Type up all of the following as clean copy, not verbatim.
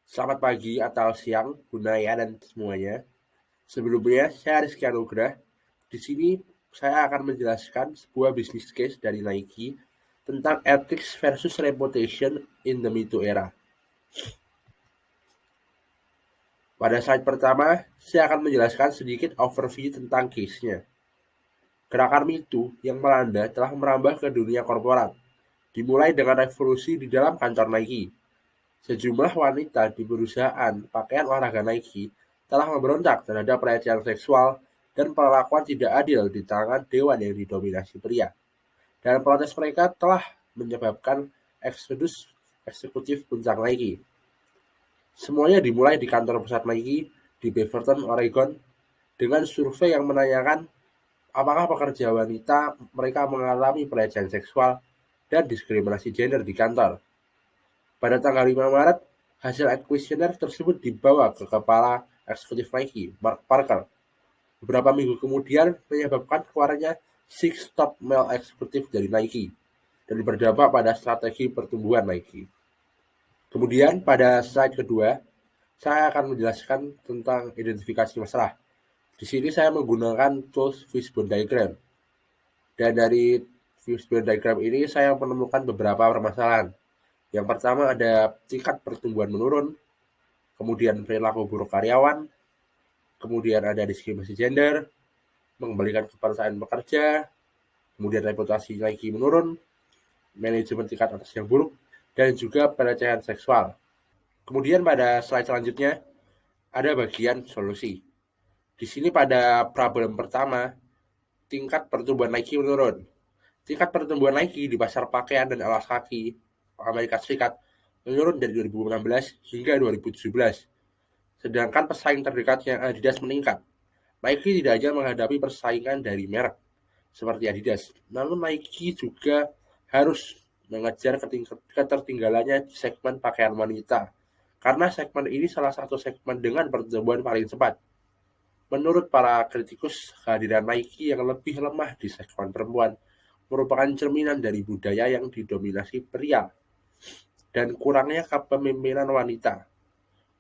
Selamat pagi atau siang, Gunaya dan semuanya. Sebelumnya, saya Rizky Anugrah. Di sini saya akan menjelaskan sebuah bisnis case dari Nike tentang ethics versus reputation in the Me Too era. Pada slide pertama, saya akan menjelaskan sedikit overview tentang case-nya. Gerakan Me Too yang melanda telah merambah ke dunia korporat, dimulai dengan revolusi di dalam kantor Nike. Sejumlah wanita di perusahaan pakaian olahraga Nike telah memberontak terhadap pelecehan seksual dan perlakuan tidak adil di tangan dewan yang didominasi pria. Dan protes mereka telah menyebabkan eksodus eksekutif puncak Nike. Semuanya dimulai di kantor pusat Nike di Beaverton, Oregon, dengan survei yang menanyakan apakah pekerja wanita mereka mengalami pelecehan seksual dan diskriminasi gender di kantor. Pada tanggal 5 Maret, hasil kuesioner tersebut dibawa ke kepala eksekutif Nike, Mark Parker. Beberapa minggu kemudian menyebabkan keluarnya Six Top Male Eksekutif dari Nike dan berdampak pada strategi pertumbuhan Nike. Kemudian pada slide kedua, saya akan menjelaskan tentang identifikasi masalah. Di sini saya menggunakan tools Fishbone Diagram. Dan dari Fishbone Diagram ini saya menemukan beberapa permasalahan. Yang pertama ada tingkat pertumbuhan menurun, kemudian perilaku buruk karyawan, kemudian ada diskriminasi gender, mengembalikan kepercayaan pekerja, kemudian reputasi Nike menurun, manajemen tingkat atas yang buruk, dan juga pelecehan seksual. Kemudian pada slide selanjutnya ada bagian solusi. Di sini pada problem pertama, tingkat pertumbuhan Nike menurun. Tingkat pertumbuhan Nike di pasar pakaian dan alas kaki Amerika Serikat menurun dari 2016 hingga 2017. Sedangkan pesaing terdekatnya Adidas meningkat. Nike tidak hanya menghadapi persaingan dari merek seperti Adidas, namun Nike juga harus mengejar ketertinggalannya di segmen pakaian wanita. Karena segmen ini salah satu segmen dengan pertumbuhan paling cepat. Menurut para kritikus, kehadiran Nike yang lebih lemah di segmen perempuan merupakan cerminan dari budaya yang didominasi pria dan kurangnya kepemimpinan wanita.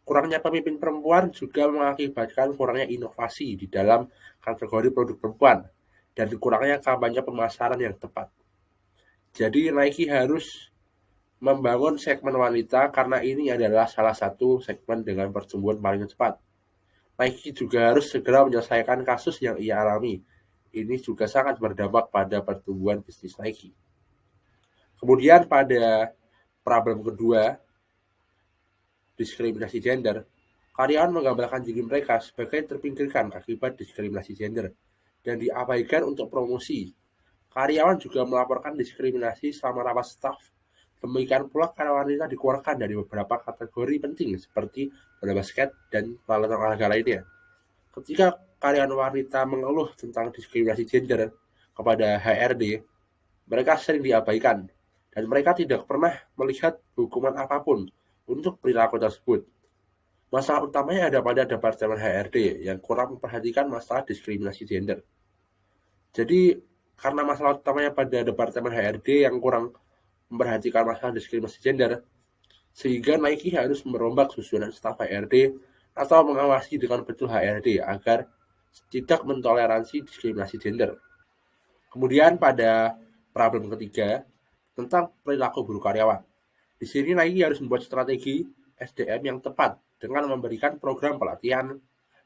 Kurangnya pemimpin perempuan juga mengakibatkan kurangnya inovasi di dalam kategori produk perempuan dan kurangnya kampanye pemasaran yang tepat. Jadi Nike harus membangun segmen wanita karena ini adalah salah satu segmen dengan pertumbuhan paling cepat. Nike juga harus segera menyelesaikan kasus yang ia alami. Ini juga sangat berdampak pada pertumbuhan bisnis Nike. Kemudian pada problem kedua, diskriminasi gender, karyawan menggambarkan diri mereka sebagai terpinggirkan akibat diskriminasi gender dan diabaikan untuk promosi. Karyawan juga melaporkan diskriminasi selama rapat staf. Demikian pula karyawan wanita dikeluarkan dari beberapa kategori penting seperti bola basket dan peralatan olahraga lainnya. Ketika karyawan wanita mengeluh tentang diskriminasi gender kepada HRD, mereka sering diabaikan dan mereka tidak pernah melihat hukuman apapun untuk perilaku tersebut. Masalah utamanya ada pada Departemen HRD yang kurang memperhatikan masalah diskriminasi gender. Jadi, karena masalah utamanya pada Departemen HRD yang kurang memperhatikan masalah diskriminasi gender, sehingga Nike harus merombak susunan staf HRD atau mengawasi dengan betul HRD agar tidak mentoleransi diskriminasi gender. Kemudian pada problem ketiga, tentang perilaku buruk karyawan. Di sini Nike harus membuat strategi SDM yang tepat dengan memberikan program pelatihan,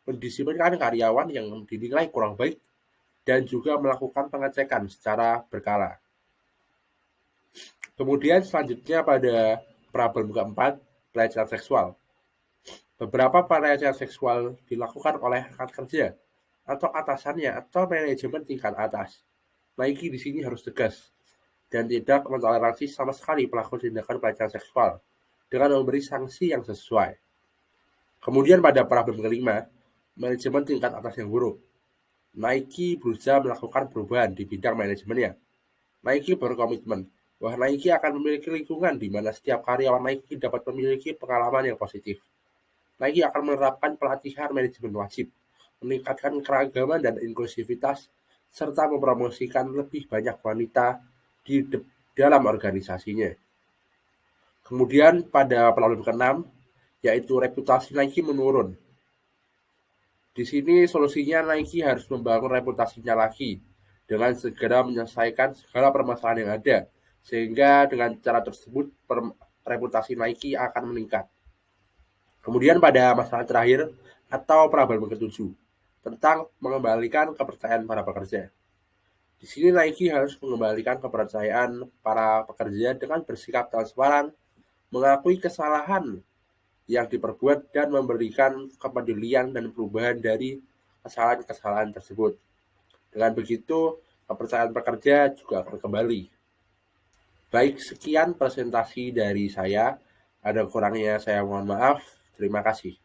mendisiplinkan karyawan yang dinilai kurang baik, dan juga melakukan pengecekan secara berkala. Kemudian selanjutnya pada problem keempat, pelecehan seksual. Beberapa pelecehan seksual dilakukan oleh rekan kerja atau atasannya atau manajemen tingkat atas. Nike di sini harus tegas dan tidak mentoleransi sama sekali pelaku tindakan pelecehan seksual dengan memberi sanksi yang sesuai. Kemudian pada problem kelima, manajemen tingkat atas yang buruk. Nike berusaha melakukan perubahan di bidang manajemennya. Nike berkomitmen bahwa Nike akan memiliki lingkungan di mana setiap karyawan Nike dapat memiliki pengalaman yang positif. Nike akan menerapkan pelatihan manajemen wajib, meningkatkan keragaman dan inklusivitas, serta mempromosikan lebih banyak wanita di dalam organisasinya. Kemudian pada problem ke-6, yaitu reputasi Nike menurun. Di sini solusinya Nike harus membangun reputasinya lagi dengan segera menyelesaikan segala permasalahan yang ada, sehingga dengan cara tersebut reputasi Nike akan meningkat. Kemudian pada masalah terakhir atau problem ke-7 tentang mengembalikan kepercayaan para pekerja. Di sini Nike harus mengembalikan kepercayaan para pekerja dengan bersikap transparan, mengakui kesalahan yang diperbuat dan memberikan kepedulian dan perubahan dari kesalahan-kesalahan tersebut. Dengan begitu, kepercayaan pekerja juga akan kembali. Baik, sekian presentasi dari saya. Ada kurangnya saya mohon maaf. Terima kasih.